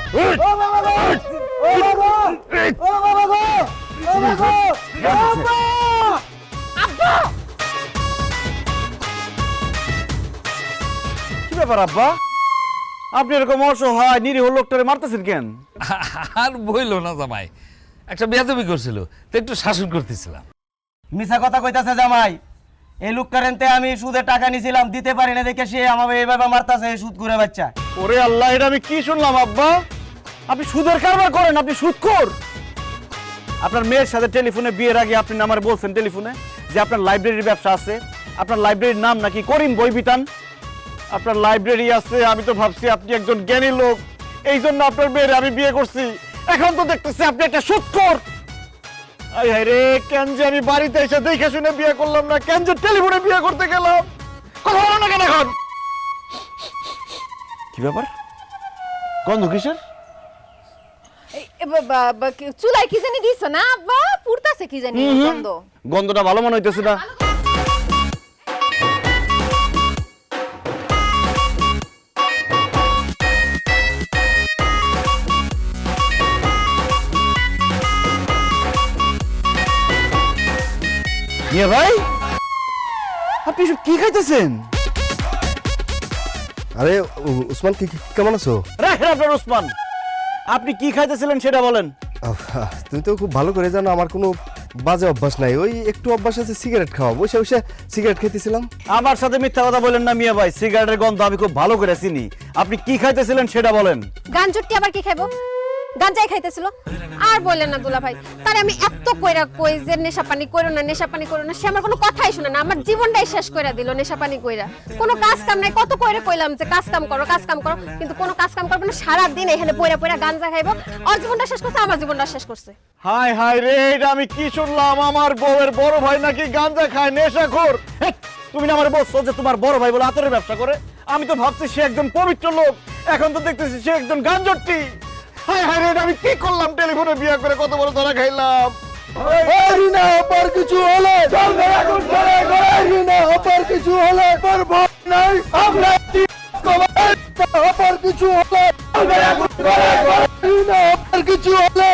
কি ব্যাপার আব্বা, আপনি এরকম অসহায় নিরীহ লোকটারে মারতেছেন কেন? আর বইল না জামাই, একটা বেয়াদবি করছিল তো একটু শাসন করতেছিলাম। মিছা কথা কইতাছে জামাই। এই লোকটারেনতে আমি সুদে টাকা নিছিলাম, দিতে পারি না দেখে সে আমাকে এইভাবে মারতাছে, সুদ করে বাচ্চা। ওরে আল্লাহ, এটা আমি কি শুনলাম আব্বা? আপনি সুদের কারবার করেন, আপনি সুদখোর। আপনার মেয়ের সাথে টেলিফোনে বিয়ের আগে আপনি আমার বলছেন টেলিফোনে যে আপনার লাইব্রেরির ব্যবসা আছে, আপনার লাইব্রেরির নাম নাকি করিম বই বিতান। আপনার লাইব্রেরি আছে, আমি তো ভাবছি আপনি একজন জ্ঞানী লোক, এই জন্য আপনার মেয়ের আমি বিয়ে করছি। এখন তো দেখতেছি আপনি একটা সুদখোর। আই হায় রে, কেন যে আমি বাড়িতে এসে দেখে শুনে বিয়ে করলাম না, কেন যে টেলিফোনে বিয়ে করতে গেলাম। কথা বলো না কেন এখন? কি ব্যাপার, গন্ধ কিসের? চুলাই কি জানি দিছ না আব্বা, পুরতাছে কি জানি গন্ধ। গন্ধটা ভালো মনে হইতেছে না। মিয়া ভাই, আপনি সব কি খাইতেছেন? আরে উসমান, কেমন আছো? রাখেন আপনার উসমান, আপনি কি খাইতেছিলেন সেটা বলেন। তুমি তো খুব ভালো করে জানো আমার কোনো বাজে অভ্যাস নাই, ওই একটু অভ্যাস আছে সিগারেট খাওয়া, বসে বসে সিগারেট খেতেছিলাম। আমার সাথে মিথ্যা কথা বলেন না মিয়া ভাই, সিগারেটের গন্ধ আমি খুব ভালো করে চিনি। আপনি কি খাইতেছিলেন সেটা বলেন। গাঞ্জুটি আবার কি খাইবো? গাঞ্জাই খাইতেছিল। আর বললেন না দুলা ভাই, তারে আমি এত কইরা কই যে নেশা পানি করো না, নেশা পানি করো না, সে আমার কোনো কথাই শুনে না। আমার জীবনটাই শেষ কইরা দিল নেশা পানি কইরা। কোনো কাজ কাম নাই, কত কইরা কইলাম যে কাজ কাম করো, কাজ কাম করো, কিন্তু কোনো কাজ কাম করবে না। সারা দিন এখানে পয়রা পয়রা গাঞ্জা খাইবো। ওর জীবনটা শেষ করছে, আমার জীবনটা শেষ করছে। হাই হাই রে, এটা আমি কি শুনলাম? আমার বউয়ের বড় ভাই নাকি গাঁজা খায়, নেশাখোর। হেৎ, তুমি না আমার বলছো যে তোমার বড় ভাই বলে আতরের ব্যবসা করে? আমি তো ভাবছি সে একজন পবিত্র লোক, এখন তো দেখতেছি সে একজন গাঞ্জটি। হাই হাই রে, এটা আমি কি করলাম? টেলিফোনে বিয়ে করে কত বড় ধরা খাইলাম। রিনা আবার কিছু হলে রিনা আবার কিছু হলে তোর ভয় নাই, আমরা আবার কিছু হলে রিনা আবার কিছু হলে।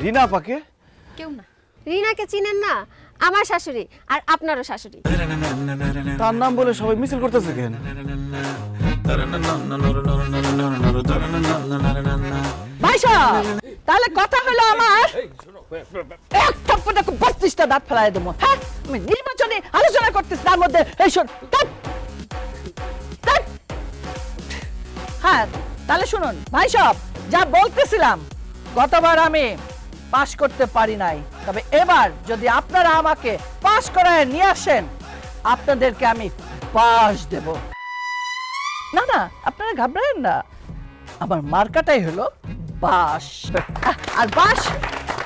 রিনা পাকে কেউ না। রিনাকে চিনেন না? আমার শাশুড়ি, আর আপনারও শাশুড়ি। তার নাম বলে সবাই মিছিল করতেছে কেন? ভাইসা, তাহলে কথা হলো আমার এক থাপ্পড়ে 32টা দাঁত ফেলাই দেবো। হ্যাঁ, আমি নির্বাচনে আলোচনা করতেছি, তার মধ্যে এই শোন। হ্যাঁ, তাহলে শুনুন ভাই সব, যা বলতেছিলাম, গতবার আমি পাশ করতে পারি নাই, তবে এবার যদি আপনারা আমাকে পাশ করায় নিয়ে আসেন, আপনাদেরকে আমি পাশ দেব। না না, আপনারা ঘাবড়াবেন না, আমার মার্কাটাই হলো বাঁশ। আর বাঁশ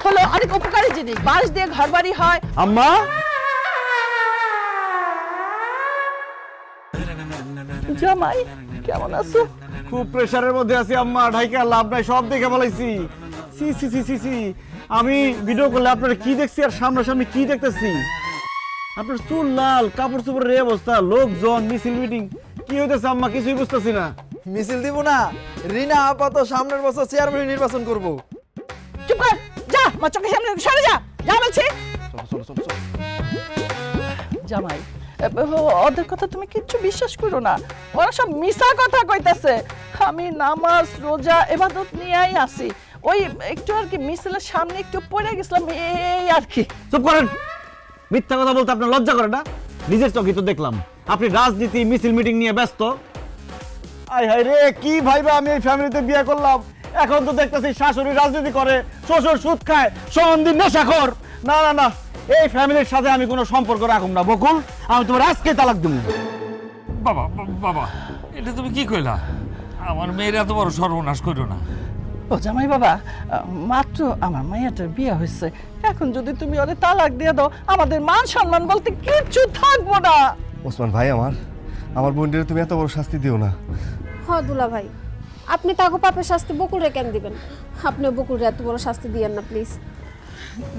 হলো অনেক উপকারী জিনিস, বাঁশ দিয়ে ঘরবাড়ি হয়। আম্মা, জামাই কেমন আছো? খুব প্রেসারের মধ্যে আছি আম্মা, ঢাইকা লাভ নাই, সব দেখে বলাইছি। সি সি সি সি সি, আমি ভিডিও করলে আপনারা কি দেখছি আর সামনাসামনি কি দেখতেছি? আপনার চুল লাল, কাপড় চোপড়ের এই অবস্থা, লোকজন, মিছিল মিটিং, কি হইতেছে আম্মা? কিছুই বুঝতেছি না। মিছিল দিব না, রিনা আপাতত সামনের বছর চেয়ারম্যান নির্বাচন করব। চুপ কর, যা আমার চোখের সামনে সরে যা, যা বলছি। জামাই, ওদের কথা তুমি কিচ্ছু বিশ্বাস করো না, ওরা সব মিছা কথা কইতাছে। আমি নামাজ রোজা ইবাদত নিয়েই আছি, ওই একটু আর কি মিছিলের সামনে একটু পড়ে গেছিলাম, এই আর কি। চুপ করেন, মিথ্যা কথা বলতে আপনার লজ্জা করে না? নিজের চোখে তো দেখলাম আপনি রাজনীতি মিছিল মিটিং নিয়ে ব্যস্ত। আয় হায় রে, কি ভাইবা আমি এই ফ্যামিলিতে বিয়ে করলাম? এখন তো দেখতেছি শাশুড়ি রাজনীতি করে, শ্বশুর সুদ খায়, সম্বন্ধী নেশাখোর। না না না, এই ফ্যামিলির সাথে আমি কোনো সম্পর্ক রাখুম না বকুল, আমি তোমার আজকে তালাক দেবো। বাবা বাবা, এটা তুমি কি কইলা? আমার মেয়ের এত বড় সর্বনাশ করো না। ও জামাই বাবা, মাত্র আমার মাইয়াটার বিয়ে হয়েছে, এখন যদি তুমি ওরে তালাক দিয়ে দাও, আমাদের মান সম্মান বলতে কিচ্ছু থাকবো না। ওসমান ভাই, আমার বোনদের তুমি এত বড় শাস্তি দিও না। হ্যাঁ দুলা ভাই, আপনি তাকে পাপের শাস্তি বকুলরে কেন দিবেন? আপনি বকুলরে এত বড় শাস্তি দিয়েন না প্লিজ।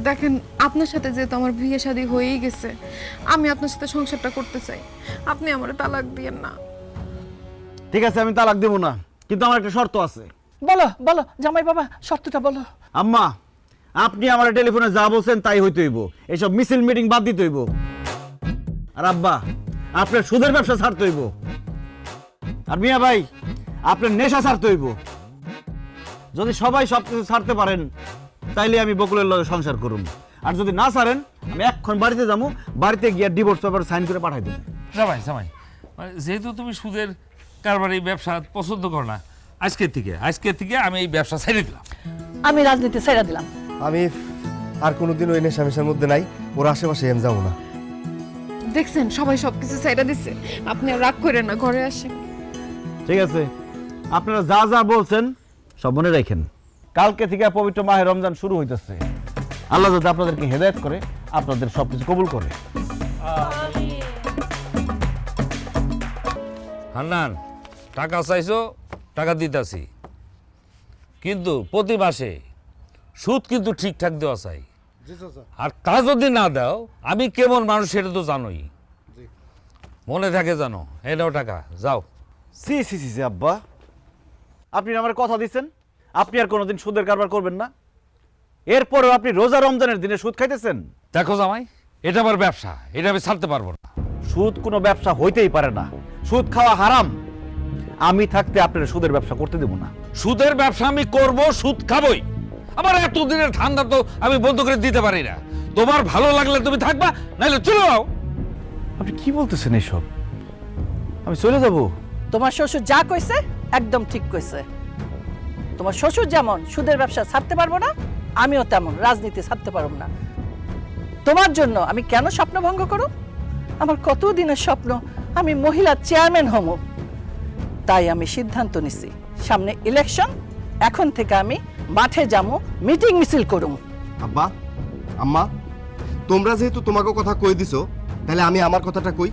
দেখেন, আপনার সাথে যেহেতু আমার বিয়ে শাদী হয়েই গেছে, আমি আপনার সাথে সংসারটা করতে চাই, আপনি আমার তালাক দিয়েন না। ঠিক আছে, আমি তালাক দেবো না, কিন্তু আমার একটা শর্ত আছে। বলো বলো জামাই বাবা, শর্তটা বলো। আম্মা, আপনি আমার টেলিফোনে যা বলছেন তাই হইতে হইব, এইসব মিছিল মিটিং বাদ দিতে হইব। আর আব্বা, আপনার সুদের ব্যবসা ছাড়তে হইব। আর মিয়া ভাই, আপনার নেশা ছাড়তে হইব। যদি সবাই সব কিছু ছাড়তে পারেন তাইলে আমি বকুলের লগে সংসার করুন, আর যদি না ছাড়েন আমি এক্ষণ বাড়িতে যাবো, বাড়িতে গিয়ে ডিভোর্স পেপার সাইন করে পাঠাই দেবো। জামাই জামাই, মানে যেহেতু তুমি সুদের কারবার এই ব্যবসা পছন্দ করো না, আজকের থেকে আমি এই ব্যবসা ছেড়ে দিলাম। আমি রাজনীতি ছেড়ে দিলাম। আমি আর কোনোদিন ওই নেশামেশার মধ্যে নাই, ওর আশেপাশে আমি যাবো না। দেখছেন সবাই সবকিছু সাইডা দিছে, আপনি আর রাগ করেন না, ঘরে আসেন। ঠিক আছে, আপনারা যা যা বলছেন সব মনে রাখেন। কালকে থেকে পবিত্র মাহে রমজান শুরু হইতেছে। আল্লাহ যাতে আপনাদেরকে হেদায়েত করে, আপনাদের সবকিছু কবুল করে। হান্নান, টাকা চাইছো, টাকা দিতাছি, কিন্তু প্রতি মাসে সুদ কিন্তু ঠিকঠাক দেওয়া চাই। আর তা যদি না দাও, আমি কেমন মানুষ সেটা তো জানোই। মনে থাকে জানো, এটাও টাকা, যাও। সি সি সি আব্বা, আপনি আমার কথা দিচ্ছেন আপনি আর কোনোদিন সুদের কারবার করবেন না, এরপরেও আপনি রোজা রমজানের দিনে সুদ খাইতেছেন। দেখো জামাই, এটা আমার ব্যবসা, এটা আমি ছাড়তে পারবো না। সুদ কোনো ব্যবসা হইতেই পারে না, সুদ খাওয়া হারাম। আমি থাকতে আপনার সুদের ব্যবসা করতে দেব না। সুদের ব্যবসা আমি করব, সুদ খাবই। আমার এতদিনের ঠান্ডা তো আমি বন্ধ করে দিতে পারি না। তোমার ভালো লাগলে তুমি থাকবা, নাহলে চলে যাও। আপনি কি বলতেছেন এইসব? আমি চলে যাব? তোমার শ্বশুর যা কইছে একদম ঠিক কইছে। তোমার শ্বশুর যেমন সুদের ব্যবসা ছাড়তে পারবো না, আমিও তেমন রাজনীতি ছাড়তে পারবো না। তোমার জন্য আমি কেন স্বপ্ন ভঙ্গ করব? আমার কত দিনের স্বপ্ন আমি মহিলা চেয়ারম্যান হব। তাই আমি সিদ্ধান্ত নিছি, সামনে ইলেকশন, এখন থেকে আমি মাঠে যাবো, মিটিং মিছিল করুম। আব্বা, আম্মা, তোমরা যেহেতু তোমাকে কথা কই দিছো, তাহলে আমি আমার কথাটা কই।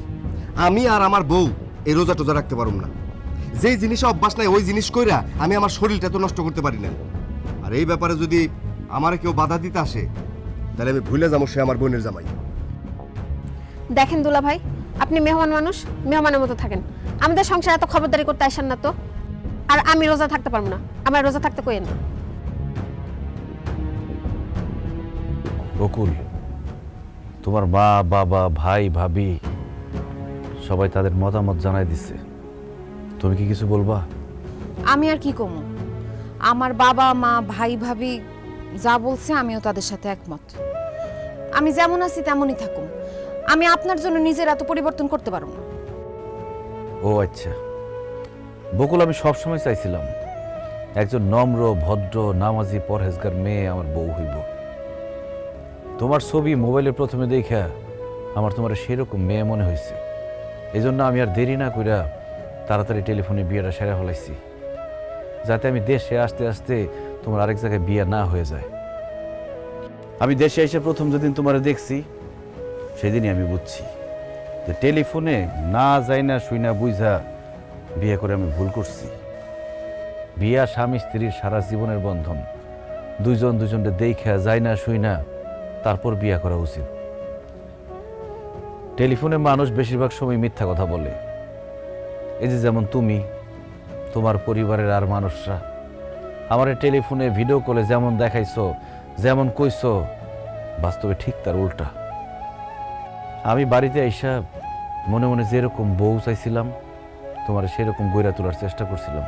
আমি আর আমার বউ এই রোজা টোজা রাখতে পারুম না। যেই জিনিসে অভ্যাস নাই ওই জিনিস কইরা আমি আমার শরীরটা তো নষ্ট করতে পারি না। আর এই ব্যাপারে যদি আমার কেউ বাধা দিতে আসে, তাহলে আমি ভুলে যাবো সে আমার বোনের জামাই। দেখেন দুলা ভাই, আপনি মেহমান মানুষ, মেহমানের মতো থাকেন। আমাদের সংসারে এত খবরদারি করতে আসেন না তো। আর আমি রোজা থাকতে পারবো না, আমার রোজা থাকতে কইেন না। বকুল, তোমার মা বাবা ভাই ভাবি সবাই তাদের মতামত জানাই দিচ্ছে, তুমি কি কিছু বলবা? আমি আর কি কমু? আমার বাবা মা ভাই ভাবি যা বলছে আমিও তাদের সাথে একমত। আমি যেমন আছি তেমনই থাকুম। আমি আপনার জন্য নিজের এত পরিবর্তন করতে পারবো না। ও আচ্ছা বকুল, আমি সবসময় চাইছিলাম একজন নম্র ভদ্র নামাজি পরহেজগার মেয়ে আমার বউ হইব। তোমার ছবি মোবাইলে প্রথমে দেখা আমার তোমার সেরকম মেয়ে মনে হয়েছে। এই জন্য আমি আর দেরি না কইরা তাড়াতাড়ি টেলিফোনে বিয়েটা সেরে ফেলাইছি, যাতে আমি দেশে আসতে আসতে তোমার আরেক জায়গায় বিয়ে না হয়ে যায়। আমি দেশে এসে প্রথম যেদিন তোমার দেখছি সেদিনই আমি বুঝছি যে টেলিফোনে না যাই না শুই না বুঝা বিয়ে করে আমি ভুল করছি। বিয়া স্বামী স্ত্রীর সারা জীবনের বন্ধন, দুইজন দুজনকে দেখা যাই না শুই না তারপর বিয়া করা উচিত। টেলিফোনে মানুষ বেশিরভাগ সময় মিথ্যা কথা বলে। এই যে যেমন তুমি, তোমার পরিবারের আর মানুষরা আমার টেলিফোনে ভিডিও কলে যেমন দেখাইছো, যেমন কইছো, বাস্তবে ঠিক তার উল্টা। আমি বাড়িতে আইসা মনে মনে যেরকম বউ চাইছিলাম তোমার সেরকম গইরা তোলার চেষ্টা করছিলাম।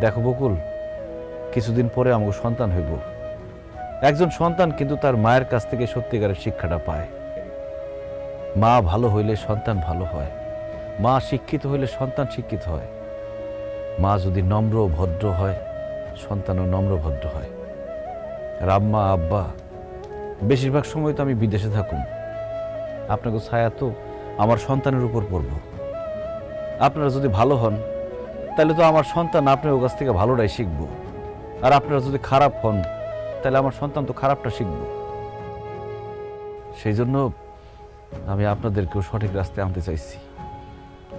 দেখো বকুল, কিছুদিন পরে আমাকে সন্তান হইব। একজন সন্তান কিন্তু তার মায়ের কাছ থেকে সত্যিকারের শিক্ষাটা পায়। মা ভালো হইলে সন্তান ভালো হয়, মা শিক্ষিত হইলে সন্তান শিক্ষিত হয়, মা যদি নম্র ভদ্র হয় সন্তানও নম্র ভদ্র হয়। আর আম্মা আব্বা বেশিরভাগ সময় তো আমি বিদেশে থাকুন, আপনাকে ছায়া তো আমার সন্তানের উপর পড়ব। আপনারা যদি ভালো হন তাহলে তো আমার সন্তান আপনার কাছ থেকে ভালোটাই শিখব, আর আপনারা যদি খারাপ হন তাহলে আমার সন্তান তো খারাপটা শিখব। সেই জন্য আমি আপনাদেরকেও সঠিক রাস্তায় আনতে চাইছি,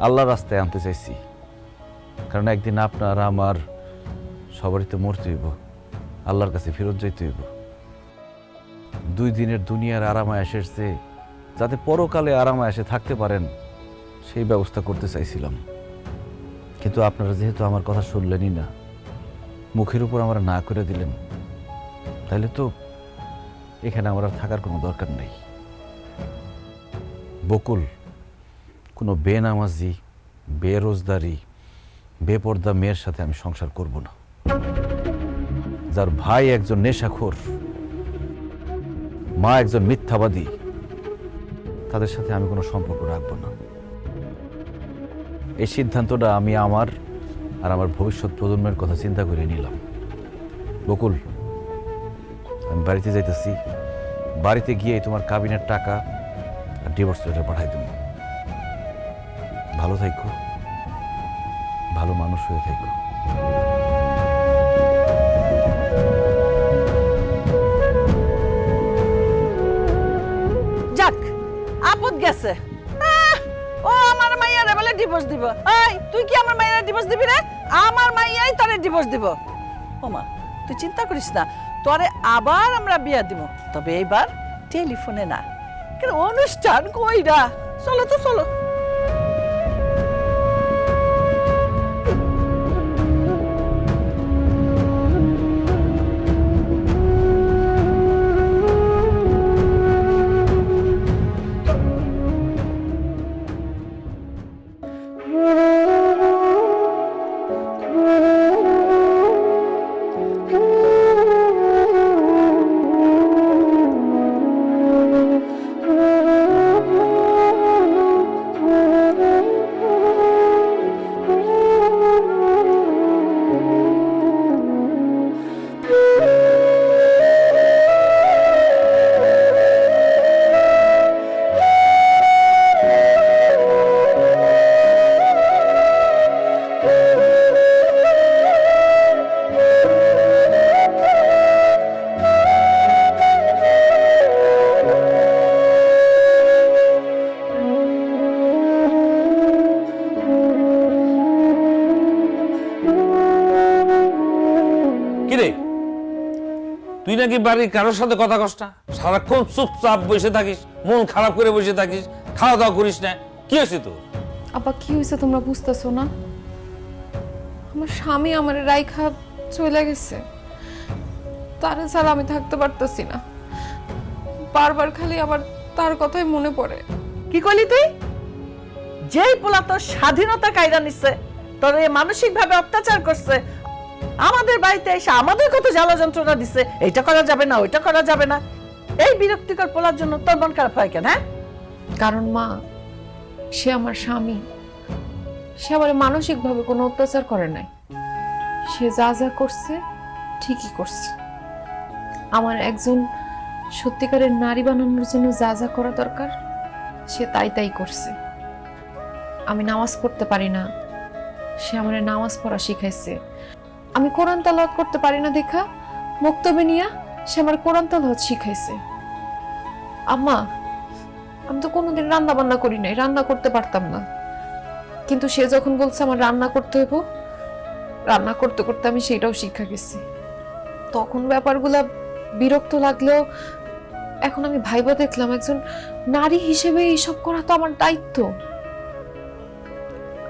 আল্লাহর রাস্তায় আনতে চাইছি। কারণ একদিন আপনার আমার সবারই তো মরতে হইব, আল্লাহর কাছে ফেরত যাইতে হইব। 2 দিনের দুনিয়ার আরামায় এসেছে, যাতে পরকালে আরামায় এসে থাকতে পারেন সেই ব্যবস্থা করতে চাইছিলাম। কিন্তু আপনারা যেহেতু আমার কথা শুনলেনই না, মুখের উপর আমরা না করে দিলেন, তাহলে তো এখানে আমার আর থাকার কোনো দরকার নেই। বকুল কোনো বেনামাজি, বেরোজগারি, বেপর্দা মেয়ের সাথে আমি সংসার করব না। যার ভাই একজন নেশাখোর, মা একজন মিথ্যাবাদী, তাদের সাথে আমি কোনো সম্পর্ক রাখবো না। এই সিদ্ধান্তটা আমি আমার আর আমার ভবিষ্যৎ প্রজন্মের কথা চিন্তা করে নিলাম। বকুল, আমি বাড়িতে যাইতেছি। বাড়িতে গিয়ে তোমার কাবিনের টাকা আর ডিভোর্স লেটার পাঠাই দেব। ভালো থাইকো, ভালো মানুষ হয়ে থাইকো। যাক, আপদ গেছে। ও আমার মাইয়ারে বলে ডিভোর্স দিব। এই তুই কি আমার মাইয়ারে ডিভোর্স দিবি রে? আমার মাইয়াই তোরে ডিভোর্স দিব। ও মা, তুই চিন্তা করিস না, তোরে আবার আমরা বিয়া দিব, তবে এইবার টেলিফোনে না। কেন অনুষ্ঠান কইরা? চলো তো চলো। কিরে, তুই নাকি বাড়ির কারোর সাথে কথা কস না, সারাক্ষণ চুপচাপ বসে থাকিস, মন খারাপ করে বসে থাকিস, খাওয়া দাওয়া করিস না, কি হয়েছে তোর? আপা কি হয়েছে তোমরা বুঝতেছো না? আমার স্বামী আমার রাইখা চলে গেছে, তারে ছাড়া আমি থাকতে পারতেছি না। বারবার খালি আমার তার কথাই মনে পড়ে। কি করলি তুই? যেই পোলা তোর স্বাধীনতা কায়দা নিচ্ছে, তোর মানসিক ভাবে অত্যাচার করছে, আমাদের বাড়িতে এসে আমাদের কত জ্বালা যন্ত্রণা দিচ্ছে, এইটা করা যাবে না, ওইটা করা যাবে না, এই বিরক্তিকর পোলার জন্য তোর মন খারাপ হয় কেন? হ্যাঁ, কারণ মা, সে আমার স্বামী, সে আমার মানসিকভাবে কোনো অত্যাচার করে নাই। সে যা যা করছে ঠিকই করছে। আমার একজন সত্যিকারের নারী বানানোর জন্য যা যা করা দরকার সে তাই তাই করছে। আমি নামাজ পড়তে পারি না, সে আমার নামাজ পড়া শিখাইছে। আমি কোরআন তেলাওয়াত করতে পারি না দেখা মক্তবে নিয়া সে আমার কোরআন তেলাওয়াত শিখাইছে। আম্মা, আমি তো কোনোদিন রান্না বান্না করি নাই, রান্না করতে পারতাম না, কিন্তু সে যখন বলছে আমার রান্না করতে হইব, রান্না করতে করতে আমি সেটাও শিক্ষা গেছি। তখন ব্যাপারগুলা বিরক্ত লাগলেও এখন আমি ভাইবা দেখলাম একজন নারী হিসেবে এইসব করা তো আমার দায়িত্ব।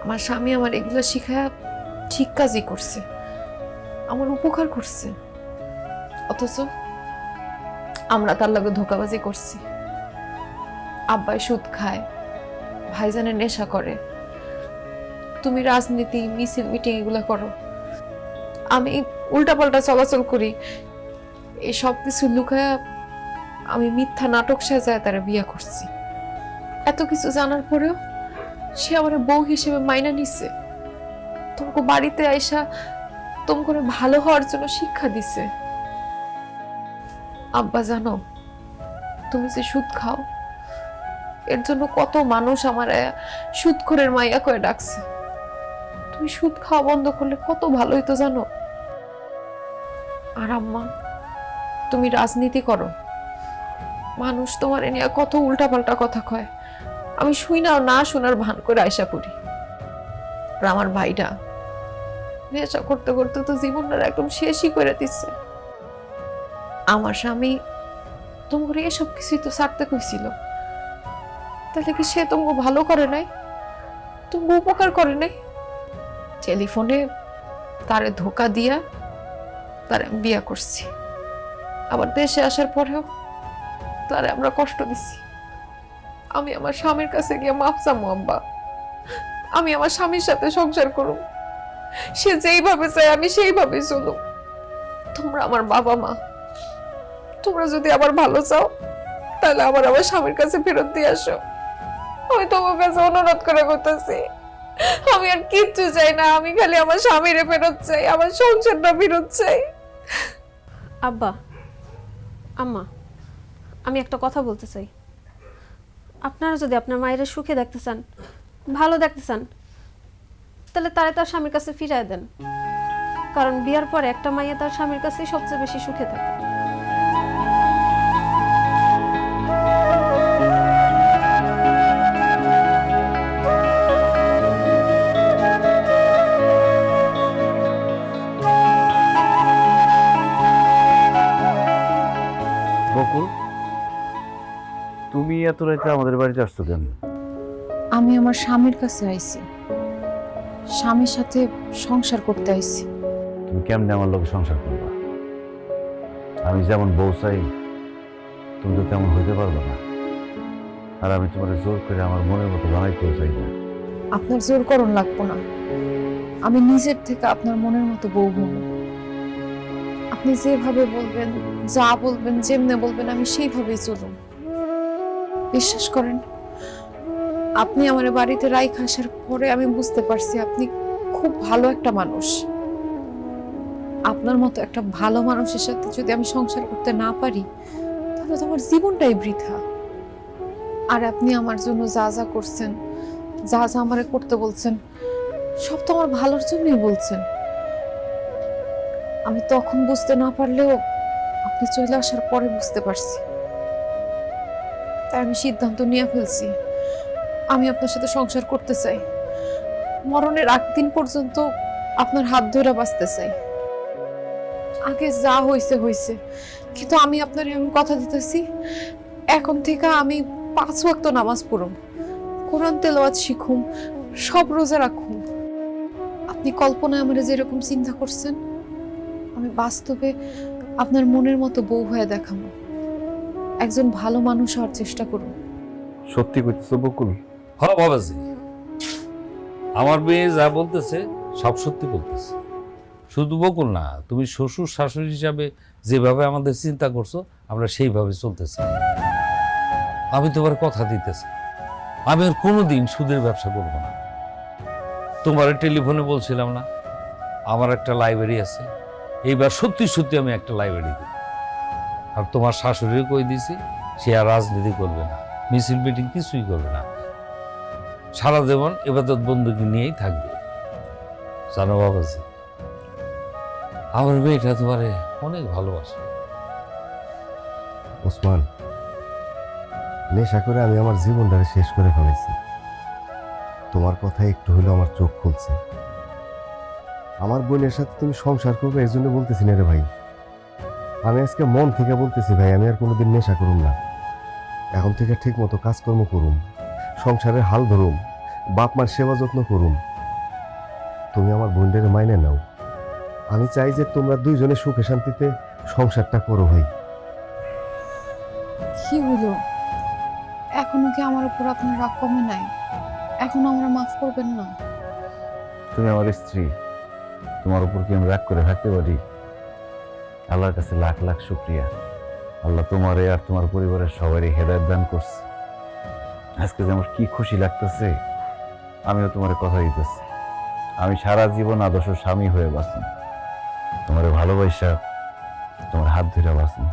আমার স্বামী আমার এগুলো শিখায় ঠিক কাজই করছে, আমার উপকার করছে, অথচ আমরা তার লগে ধোঁকাবাজি করছি। আব্বাই সুদ খায়, ভাইজানের নেশা করে, তুমি রাজনীতি মিছিল মিটিং এগুলা করো, আমি উল্টাপাল্টা চলাচল করি। এই সব কিছু লুকায়া আমি মিথ্যা নাটক সাজায় তারা বিয়ে করছি। এত কিছু জানার পরেও সে আমার বউ হিসেবে মাইনা নিছে, তোমাকে বাড়িতে আইসা তোমাকে ভালো হওয়ার জন্য শিক্ষা দিছে। আব্বা জানো, তুমি যে সুদ খাও এর জন্য কত মানুষ আমার সুদখোরের মাইয়া করে ডাকছে। তুমি সুদ খাওয়া বন্ধ করলে কত ভালো হইতো জানো। আর আম্মা, তুমি রাজনীতি করো, মানুষ তোমার নিয়ে কত উল্টাপাল্টা কথা কয়, আমি শুই না না শোনার ভান করে আয়সা করি। আর আমার ভাইটা নেশা করতে করতে তো জীবনটা একদম শেষই করে দিচ্ছে। আমার স্বামী তোমার এসব কিছুই তো ছাড়তে কইছিল, তাহলে কি সে তোমাকে ভালো করে নাই, তুমি উপকার করে নাই? টেলিফোনে তারে ধোকা দিয়া তারে আমি বিয়া করছি, আবার দেশে আসার পরেও তারে আমরা কষ্ট দিছি। আমি আমার স্বামীর কাছে গিয়ে মাফ চামু আব্বা, আমি আমার স্বামীর সাথে সংসার করুম, সে যেইভাবে চাই আমি সেইভাবে চলুম। তোমরা আমার বাবা মা, তোমরা যদি আবার ভালো চাও তাহলে আবার আমার স্বামীর কাছে ফেরত দিয়ে আসো। আমি তোমার কাছে অনুরোধ করে করতেছি, আমি আর কিচ্ছু চাই না, আমি খালি আমার স্বামীরে ফেরত চাই, আমার সংসারটা ফেরত চাই। আব্বা, আম্মা, আমি একটা কথা বলতে চাই। আপনারা যদি আপনার মায়ের সুখে দেখতে চান, ভালো দেখতে চান, তাহলে তারে তার স্বামীর কাছে ফিরায় দেন। কারণ বিয়ার পরে একটা মাইয়া তার স্বামীর কাছেই সবচেয়ে বেশি সুখে থাকে। বকুল, তুমি এত রাতে আমাদের বাড়িতে আসছো কেন? আমি আমার স্বামীর কাছে আইছি, স্বামীর সাথে সংসার করতে আইছি। তুমি কেমনে আমার লোক সংসার করবা? আমি যেমন বউ চাই তুমি তো তেমন হইতে পারবে না, আর আমি তোমার জোর করে আমার মনের মতো বানাইতেও চাই না। আপনার জোর করণ লাগবো না, আমি নিজের থেকে আপনার মনের মতো বউ হব। আপনি যেভাবে বলবেন, যা বলবেন, যেমনে বলবেন, আমি সেইভাবেই চলুন। বিশ্বাস করেন, আপনি আমার বাড়িতে রাইখা আসার পরে আমি বুঝতে পারছি আপনি খুব ভালো একটা মানুষ। আপনার মতো একটা ভালো মানুষের সাথে যদি আমি সংসার করতে না পারি তাহলে তো আমার জীবনটাই বৃথা। আর আপনি আমার জন্য যা যা করছেন, যা যা আমারে করতে বলছেন, সব তো আমার ভালোর জন্যই বলছেন। আমি তখন বুঝতে না পারলেও আপনি চলে আসার পরে বুঝতে পারছি। তাই আমি সিদ্ধান্ত নিয়ে ফেলছি, আমি আপনার সাথে সংসার করতে চাই। মরণের আগ দিন পর্যন্ত আপনার হাত ধরে বাঁচতে চাই। আগে যা হয়েছে হয়েছে, কিন্তু আমি আপনার এমন কথা দিতেছি, এখন থেকে আমি 5 ওয়াক্ত নামাজ পড়ুম, কোরআন তেলাওয়াত শিখুম, সব রোজা রাখুম। আপনি কল্পনায় আমার যেরকম চিন্তা করছেন, আমি বাস্তবে আপনার মনের মতো বউ হয়ে দেখাবো। একজন ভালো মানুষ হওয়ার চেষ্টা করুন। সত্যি কইতেছো বকুল? হ্যাঁ বাবাজি, আমার মেয়ে যা বলতেছে সব সত্যি বলতেছে। শুধু বকুল না, তুমি শ্বশুর শাশুড়ি হিসাবে যেভাবে আমাদের চিন্তা করছো আমরা সেইভাবে চলতেছি। আমি তোমার কথা দিতেছি, আমি আর কোনোদিন সুদের ব্যবসা করবো না। তোমার টেলিফোনে বলছিলাম না আমার একটা লাইব্রেরি আছে, এইবার সত্যি সত্যি আমি একটা লাইব্রেরি দিই। আর তোমার শাশুড়িও কই দিছি, সে আর রাজনীতি করবে না, মিছিল মিটিং কিছুই করবে না, সারা জীবন ইবাদত বন্দুকি নিয়েই থাকবে। জানো বাবাজি, আমার মেয়েটা তোমারে অনেক ভালোবাসে। ওসমান, নেশা করে আমি আমার জীবনটাকে শেষ করে ফেলেছি। তোমার কথা একটু হলেও আমার চোখ খুলছে। আমার বোনের সাথে তুমি সংসার করবে এর জন্য বলতেছি না রে ভাই। আমি আজকে মন থেকে বলতেছি ভাই, আমি আর কোনোদিন নেশা করুম না। এখন থেকে ঠিক মতো কাজকর্ম করুম, সংসারের হাল ধরুম, বাপ মার সেবা যত্ন করুম। তুমি আমার বোনদের মাইনে নাও। আমি চাই যে তোমরা দুইজনে সুখে শান্তিতে সংসারটা করো ভাই। কি হলো? এখনো কি আমার উপর আপনার রাগ কমে নাই? এখন আমরা মাফ করবেন না? তুমি আমার স্ত্রী, তোমার উপর কি আমি রাগ করে থাকতে পারি? আল্লাহর কাছে লাখ লাখ শুকরিয়া। আল্লাহ তোমারে আর তোমার পরিবারের সবারই হেদায়েত দান করছে। আজকে যে আমার কি খুশি লাগতেছে, আমিও তোমার কথা দিতেছি, আমি সারা জীবন আদর্শ স্বামী হয়ে বাঁচি, তোমার ভালোবাসা, তোমার হাত ধরে বাঁচি।